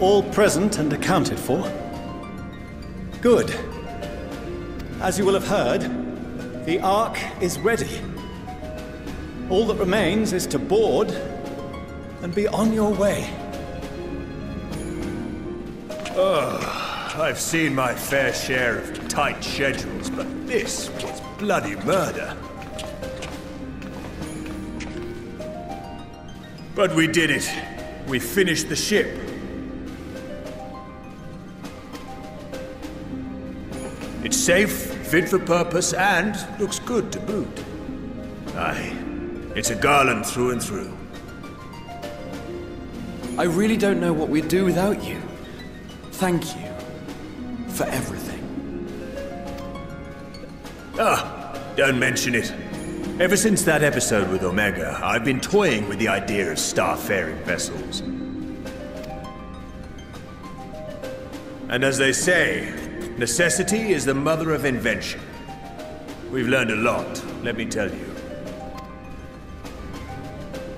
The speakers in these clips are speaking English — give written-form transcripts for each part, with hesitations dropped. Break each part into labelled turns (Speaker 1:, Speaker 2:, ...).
Speaker 1: All present and accounted for? Good. As you will have heard, the Ark is ready. All that remains is to board and be on your way.
Speaker 2: I've seen my fair share of tight schedules, but this was bloody murder. But we did it. We finished the ship. It's safe, fit for purpose, and looks good to boot. Aye, it's a Garland through and through.
Speaker 3: I really don't know what we'd do without you. Thank you for everything.
Speaker 2: Don't mention it. Ever since that episode with Omega, I've been toying with the idea of starfaring vessels. And as they say, necessity is the mother of invention. We've learned a lot, let me tell you.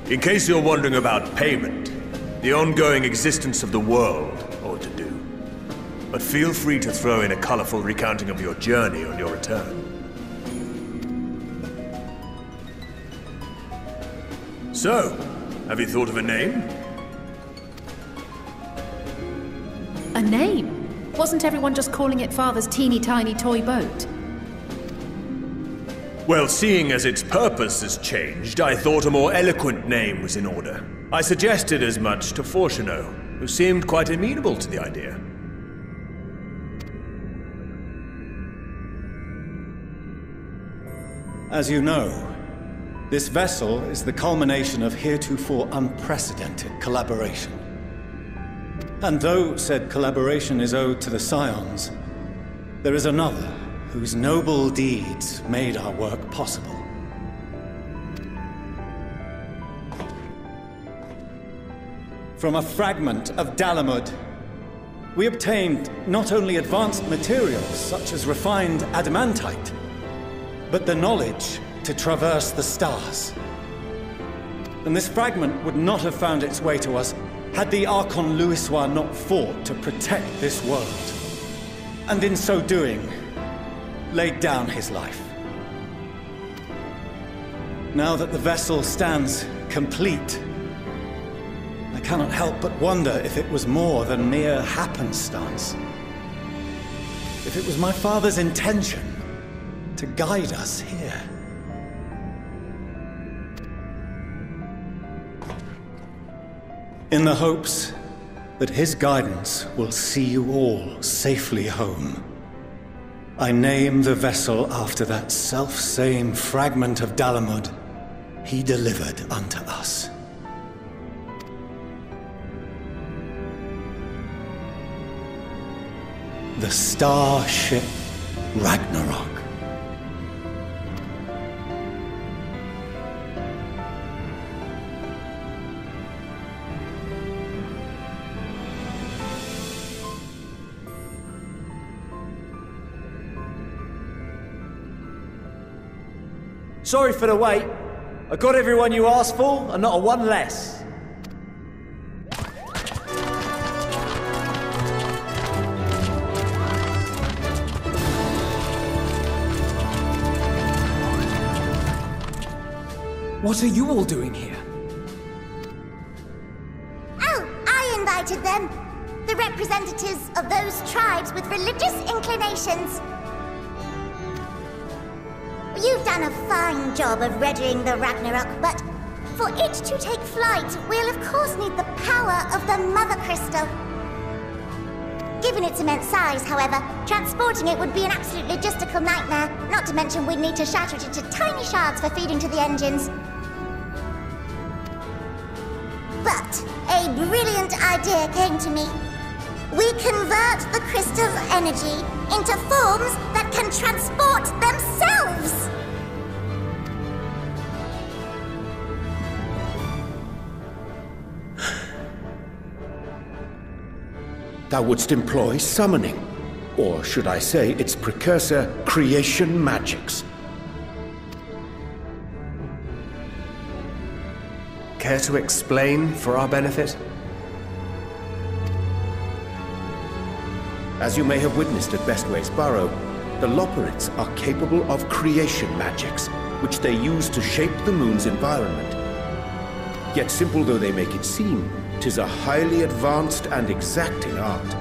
Speaker 2: In case you're wondering about payment, the ongoing existence of the world ought to do. But feel free to throw in a colorful recounting of your journey on your return. So, have you thought of a name?
Speaker 4: A name? Wasn't everyone just calling it Father's teeny tiny toy boat?
Speaker 2: Well, seeing as its purpose has changed, I thought a more eloquent name was in order. I suggested as much to Fortuneau, who seemed quite amenable to the idea.
Speaker 1: As you know, this vessel is the culmination of heretofore unprecedented collaboration. And though said collaboration is owed to the Scions, there is another whose noble deeds made our work possible. From a fragment of Dalamud, we obtained not only advanced materials such as refined adamantite, but the knowledge to traverse the stars. And this fragment would not have found its way to us had the Archon Louisoix not fought to protect this world. And in so doing, laid down his life. Now that the vessel stands complete, I cannot help but wonder if it was more than mere happenstance. If it was my father's intention to guide us here. In the hopes that his guidance will see you all safely home, I name the vessel after that self-same fragment of Dalamud he delivered unto us. The Starship Ragnarok.
Speaker 5: Sorry for the wait. I got everyone you asked for, and not a one less.
Speaker 3: What are you all doing here?
Speaker 6: Oh, I invited them. The representatives of those tribes with religious inclinations. You've done a fine job of readying the Ragnarok, but for it to take flight, we'll of course need the power of the Mother Crystal. Given its immense size, however, transporting it would be an absolute logistical nightmare, not to mention we'd need to shatter it into tiny shards for feeding to the engines. But a brilliant idea came to me. We convert the crystal's energy into forms that can transport themselves!
Speaker 7: Thou wouldst employ summoning, or should I say its precursor, creation magics.
Speaker 8: Care to explain for our benefit?
Speaker 7: As you may have witnessed at Bestway's Burrow, the Loporrits are capable of creation magics, which they use to shape the moon's environment. Yet simple though they make it seem, 'tis a highly advanced and exacting art.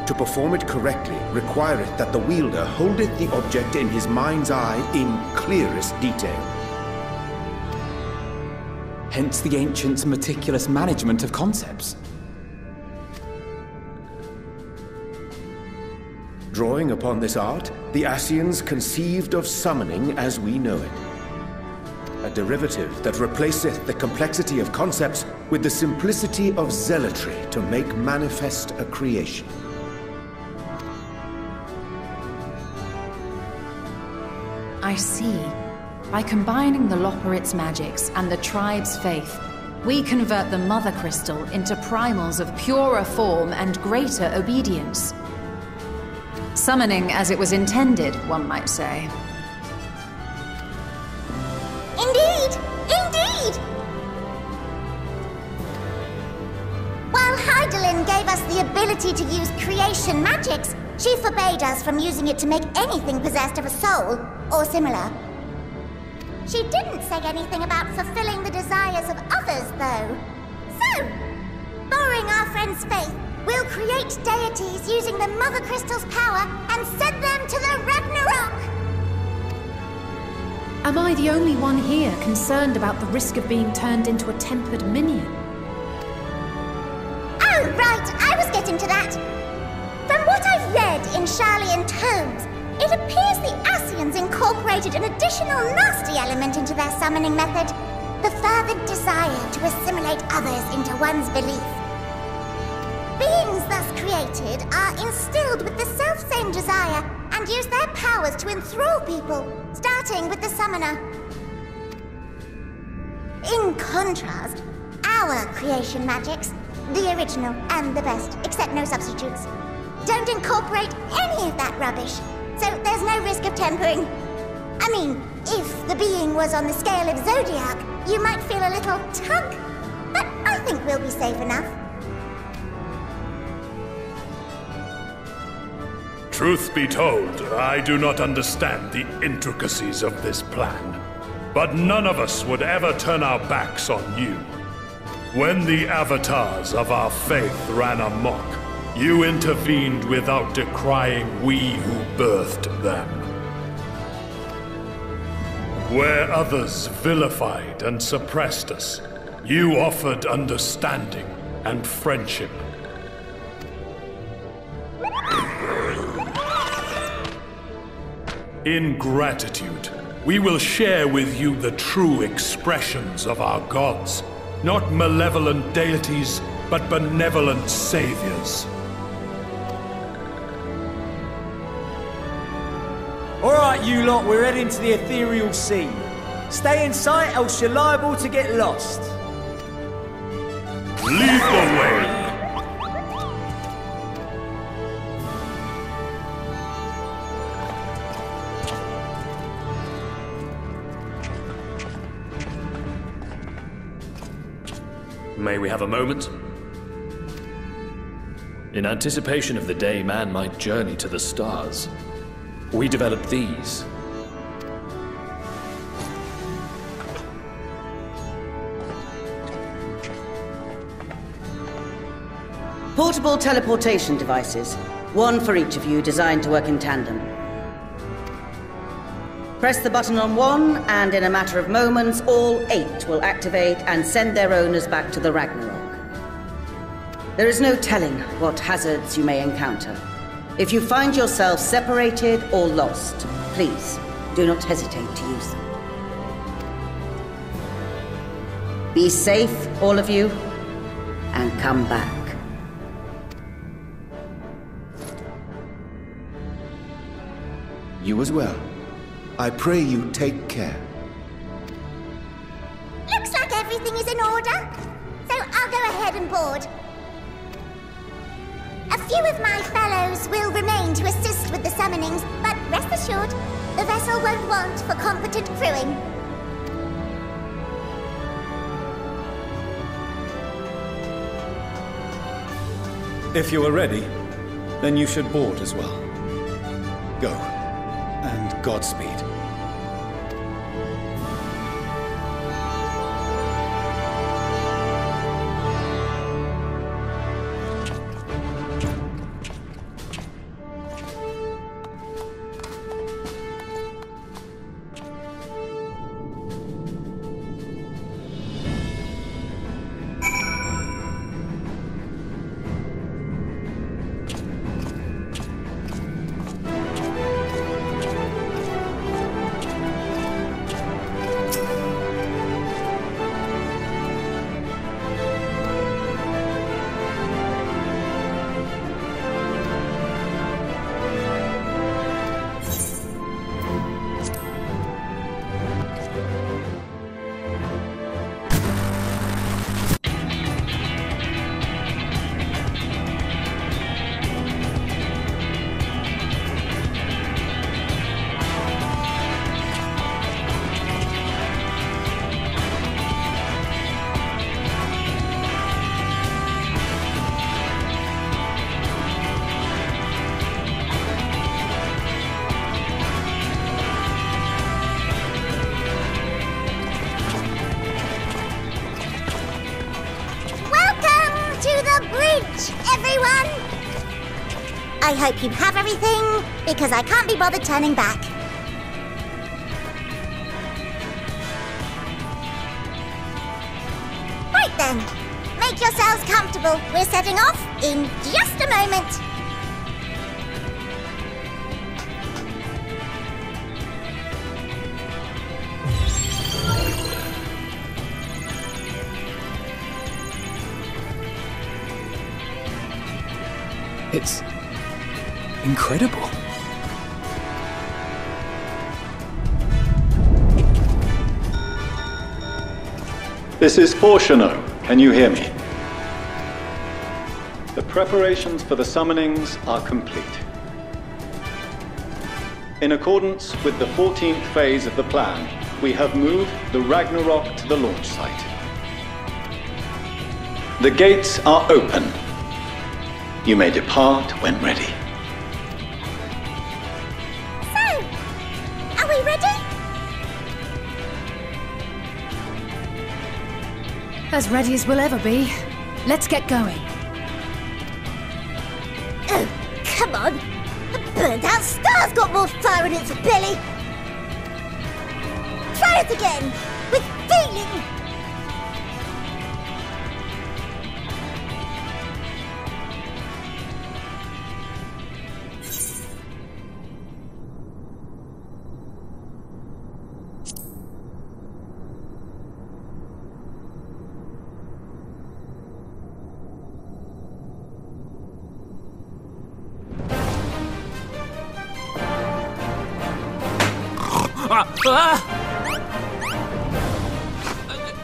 Speaker 7: To perform it correctly requireth that the wielder holdeth the object in his mind's eye in clearest detail.
Speaker 3: Hence the ancients' meticulous management of concepts.
Speaker 7: Drawing upon this art, the Ascians conceived of summoning as we know it. A derivative that replaceth the complexity of concepts with the simplicity of zealotry to make manifest a creation.
Speaker 4: I see. By combining the Loporrits' magics and the tribe's faith, we convert the Mother Crystal into primals of purer form and greater obedience. Summoning as it was intended, one might say.
Speaker 6: Indeed! Indeed! While Heidelin gave us the ability to use creation magics, she forbade us from using it to make anything possessed of a soul, or similar. She didn't say anything about fulfilling the desires of others, though. So, borrowing our friend's faith, we'll create deities using the Mother Crystal's power and send them to the Ragnarok!
Speaker 4: Am I the only one here concerned about the risk of being turned into a tempered minion?
Speaker 6: Oh, right, I was getting to that. From what I've read in Sharlayan tomes, it appears the Ascians incorporated an additional nasty element into their summoning method, the fervent desire to assimilate others into one's belief. Beings thus created are instilled with the self-same desire and use their powers to enthrall people, starting with the summoner. In contrast, our creation magics, the original and the best, except no substitutes, don't incorporate any of that rubbish, so there's no risk of tempering. I mean, if the being was on the scale of Zodiac, you might feel a little tug, but I think we'll be safe enough.
Speaker 8: Truth be told, I do not understand the intricacies of this plan. But none of us would ever turn our backs on you. When the avatars of our faith ran amok, you intervened without decrying we who birthed them. Where others vilified and suppressed us, you offered understanding and friendship. In gratitude, we will share with you the true expressions of our gods. Not malevolent deities, but benevolent saviors.
Speaker 5: Alright, you lot, we're heading to the ethereal sea. Stay in sight, else you're liable to get lost.
Speaker 8: Lead the way!
Speaker 9: May we have a moment? In anticipation of the day man might journey to the stars, we developed these.
Speaker 10: Portable teleportation devices. One for each of you, designed to work in tandem. Press the button on one, and in a matter of moments, all 8 will activate and send their owners back to the Ragnarok. There is no telling what hazards you may encounter. If you find yourself separated or lost, please do not hesitate to use them. Be safe, all of you, and come back.
Speaker 7: You as well. I pray you take care.
Speaker 6: Looks like everything is in order, so I'll go ahead and board. A few of my fellows will remain to assist with the summonings, but rest assured, the vessel won't want for competent crewing.
Speaker 1: If you are ready, Then you should board as well. Go. And Godspeed.
Speaker 6: I hope you have everything, because I can't be bothered turning back. Right then, make yourselves comfortable. We're setting off in just a moment.
Speaker 3: It's incredible.
Speaker 1: This is Fortuno. Can you hear me? The preparations for the summonings are complete. In accordance with the 14th phase of the plan, we have moved the Ragnarok to the launch site. The gates are open. You may depart when ready.
Speaker 6: So, are we ready?
Speaker 4: As ready as we'll ever be. Let's get going.
Speaker 6: Oh, come on. The burnt-out star's got more fire in its belly. Try it again, with feeling.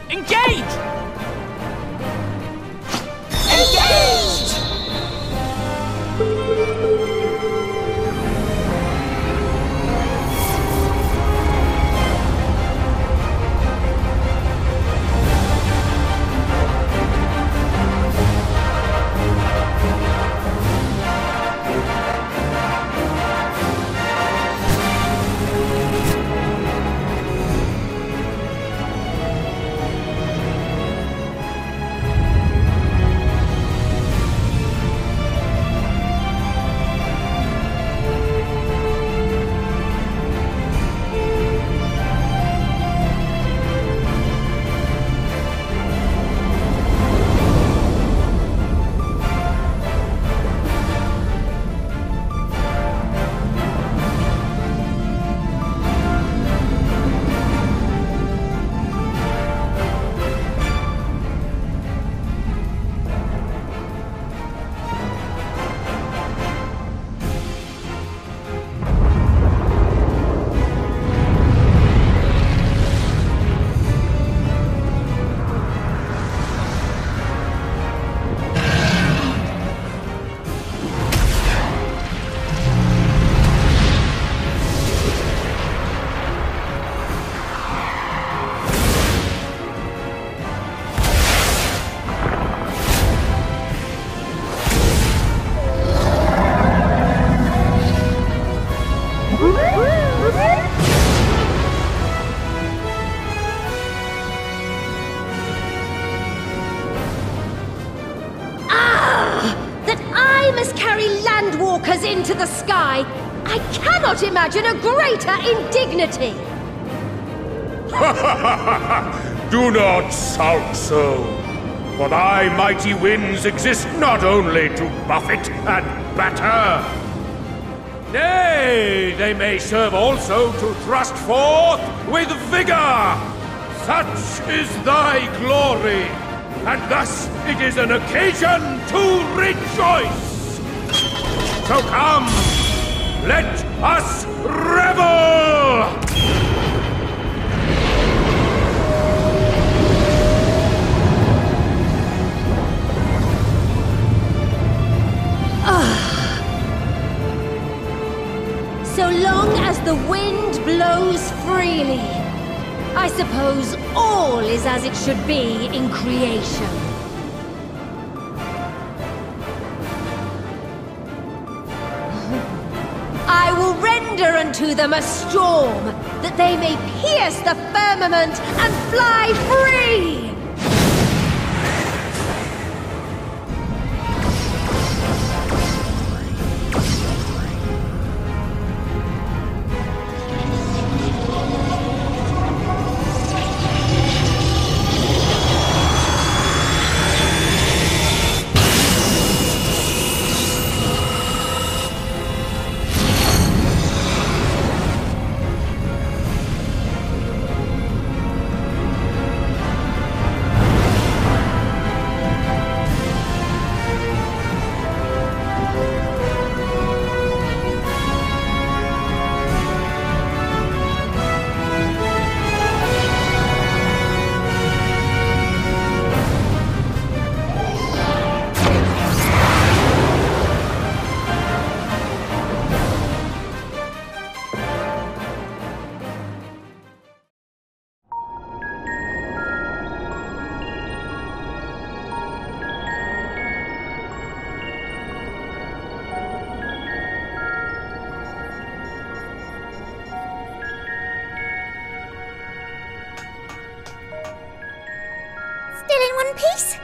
Speaker 5: Engage!
Speaker 6: Engaged!
Speaker 11: landwalkers into the sky, I cannot imagine a greater indignity!
Speaker 8: Do not sulk so, for thy mighty winds exist not only to buffet and batter. Nay, they may serve also to thrust forth with vigor. Such is thy glory, and thus it is an occasion to rejoice. So come, let us revel!
Speaker 11: So long as the wind blows freely, I suppose all is as it should be in creation. I will render unto them a storm, that they may pierce the firmament and fly free!
Speaker 6: Peace?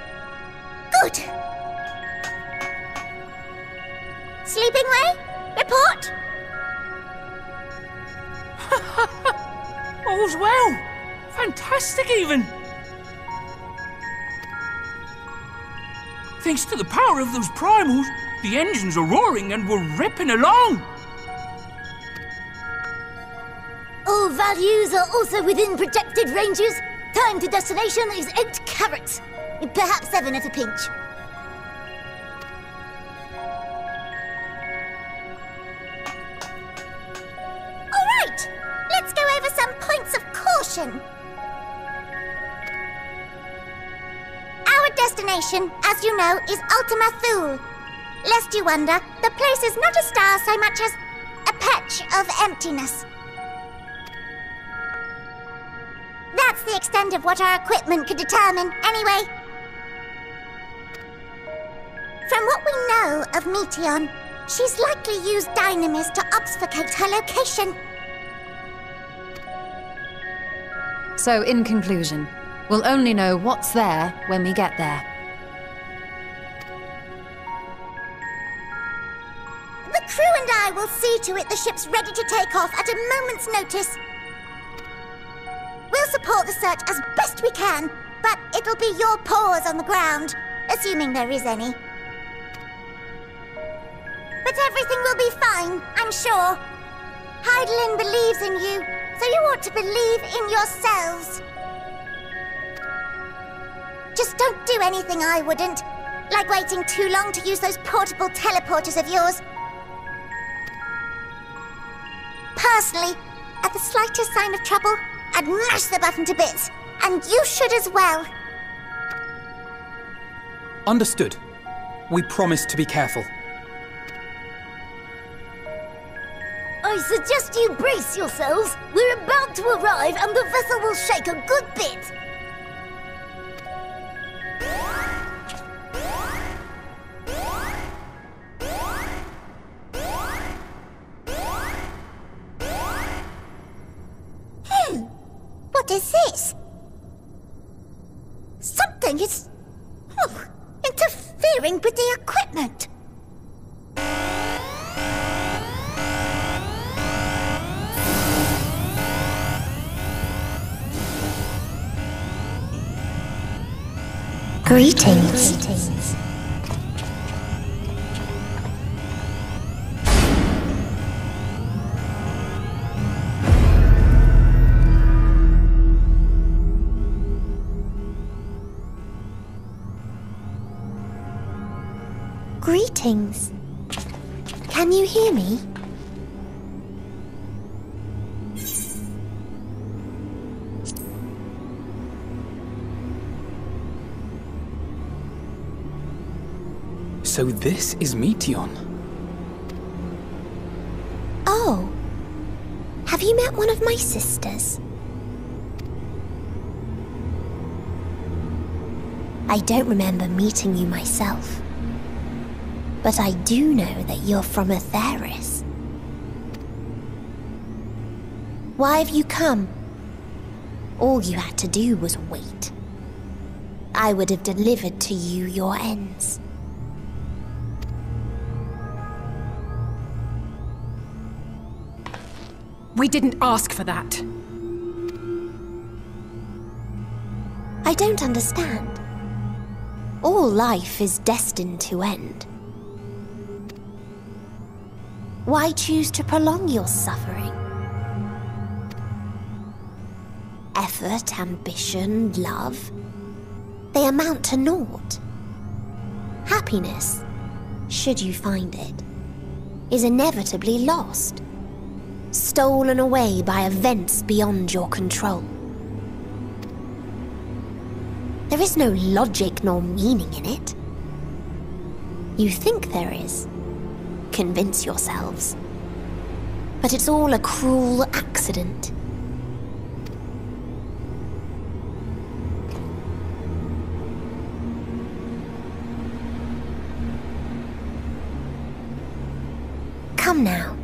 Speaker 6: Good. Sleeping way? Report?
Speaker 12: All's well. Fantastic, even. Thanks to the power of those primals, the engines are roaring and we're ripping along.
Speaker 6: All values are also within projected ranges. Time to destination is 8 carats. Perhaps 7 at a pinch. All right, let's go over some points of caution. Our destination, as you know, is Ultima Thule. Lest you wonder, the place is not a star so much as a patch of emptiness. That's the extent of what our equipment could determine, anyway. From what we know of Meteon, she's likely used dynamis to obfuscate her location.
Speaker 4: So, in conclusion, we'll only know what's there when we get there.
Speaker 6: The crew and I will see to it the ship's ready to take off at a moment's notice. We'll support the search as best we can, but it'll be your paws on the ground, assuming there is any. But everything will be fine, I'm sure. Heidelin believes in you, so you ought to believe in yourselves. Just don't do anything I wouldn't, like waiting too long to use those portable teleporters of yours. Personally, at the slightest sign of trouble, I'd mash the button to bits, and you should as well.
Speaker 13: Understood. We promise to be careful.
Speaker 6: I suggest you brace yourselves. We're about to arrive and the vessel will shake a good bit. What is this? Something is interfering with the equipment. Greetings. Greetings. Can you hear me?
Speaker 13: So this is Meteon.
Speaker 6: Oh. Have you met one of my sisters? I don't remember meeting you myself. But I do know that you're from Aetheris. Why have you come? All you had to do was wait. I would have delivered to you your ends.
Speaker 14: We didn't ask for that.
Speaker 6: I don't understand. All life is destined to end. Why choose to prolong your suffering? Effort, ambition, love, they amount to naught. Happiness, should you find it, is inevitably lost. Stolen away by events beyond your control. There is no logic nor meaning in it. You think there is. Convince yourselves. But it's all a cruel accident. Come now.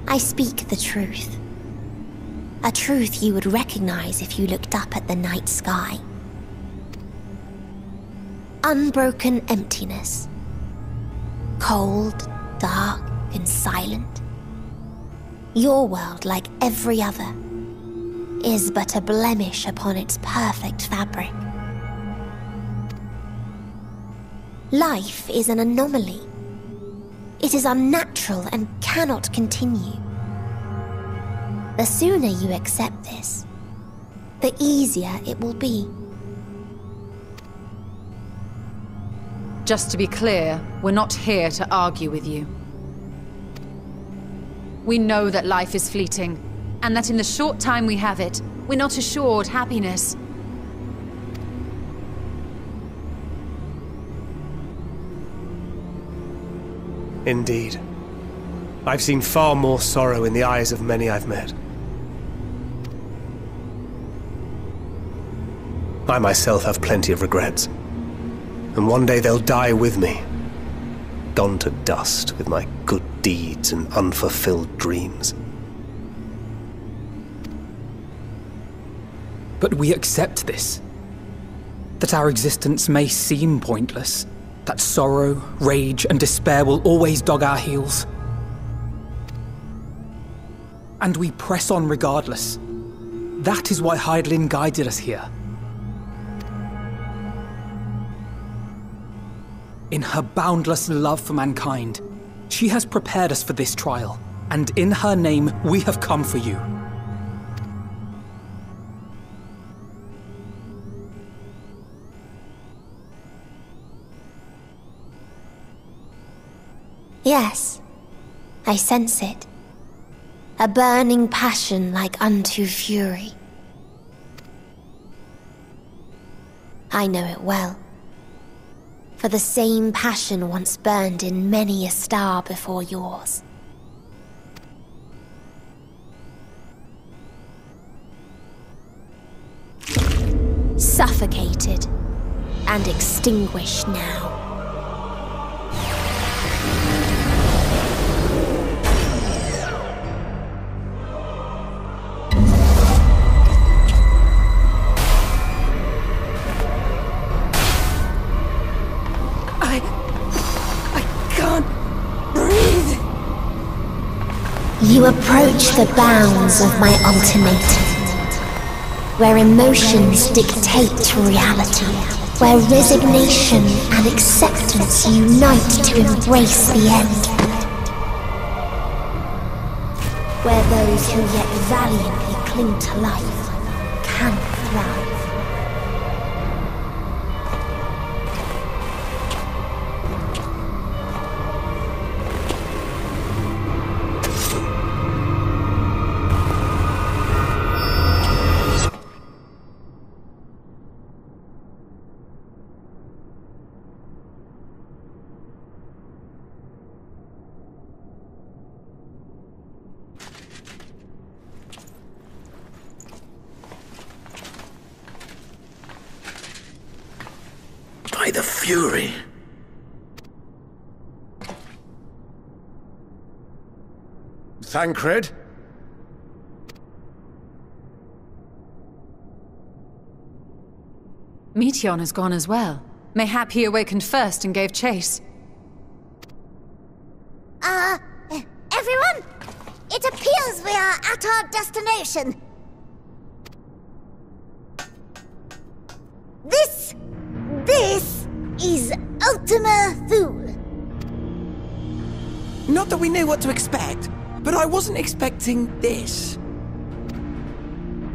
Speaker 6: I speak the truth. A truth you would recognize if you looked up at the night sky. Unbroken emptiness. Cold, dark, and silent. Your world, like every other, is but a blemish upon its perfect fabric. Life is an anomaly. It is unnatural and cannot continue. The sooner you accept this, the easier it will be.
Speaker 4: Just to be clear, we're not here to argue with you. We know that life is fleeting, and that in the short time we have it, we're not assured happiness.
Speaker 15: Indeed. I've seen far more sorrow in the eyes of many I've met. I myself have plenty of regrets. And one day they'll die with me. Gone to dust with my good deeds and unfulfilled dreams.
Speaker 13: But we accept this. That our existence may seem pointless. That sorrow, rage, and despair will always dog our heels. And we press on regardless. That is why Hydaelyn guided us here. In her boundless love for mankind, she has prepared us for this trial, and in her name, we have come for you.
Speaker 6: Yes, I sense it. A burning passion like unto fury. I know it well. For the same passion once burned in many a star before yours. Suffocated and extinguished now. You approach the bounds of my ultimatum, where emotions dictate reality,
Speaker 16: where resignation and acceptance unite to embrace the end. Where those who yet valiantly cling to life can thrive.
Speaker 3: By the Fury.
Speaker 7: Thancred?
Speaker 4: Meteion has gone as well. Mayhap he awakened first and gave chase.
Speaker 6: Everyone? It appears we are at our destination. This is Ultima Thule.
Speaker 17: Not that we knew what to expect, but I wasn't expecting this.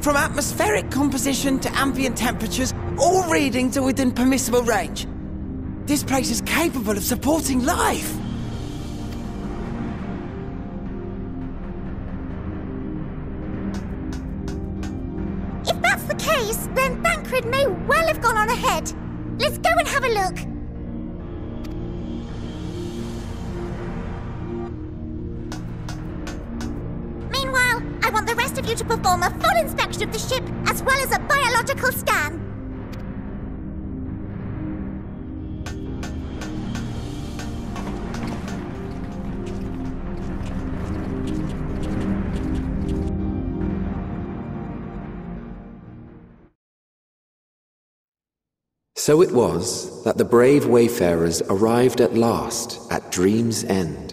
Speaker 17: From atmospheric composition to ambient temperatures, all readings are within permissible range. This place is capable of supporting life.
Speaker 6: If that's the case, then Thancred may well have gone on ahead. Let's go and have a look. Meanwhile, I want the rest of you to perform a full inspection of the ship, as well as a biological scan.
Speaker 18: So it was that the brave wayfarers arrived at last at Dream's End.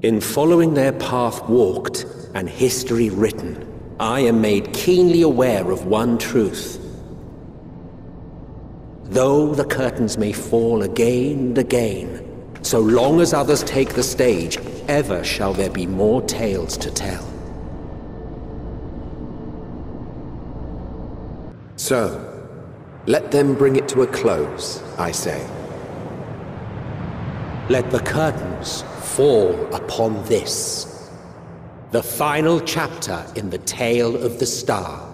Speaker 18: In following their path walked and history written, I am made keenly aware of one truth. Though the curtains may fall again and again, so long as others take the stage, ever shall there be more tales to tell. So, let them bring it to a close, I say. Let the curtains fall upon this, the final chapter in the tale of the star.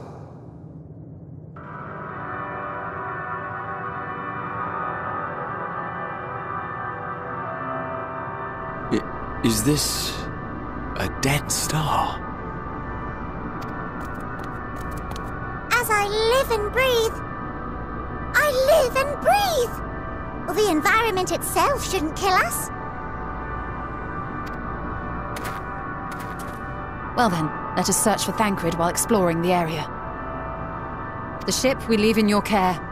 Speaker 3: Is this a dead star?
Speaker 6: As I live and breathe, I live and breathe. Well, the environment itself shouldn't kill us.
Speaker 4: Well then, let us search for Thancred while exploring the area. The ship we leave in your care.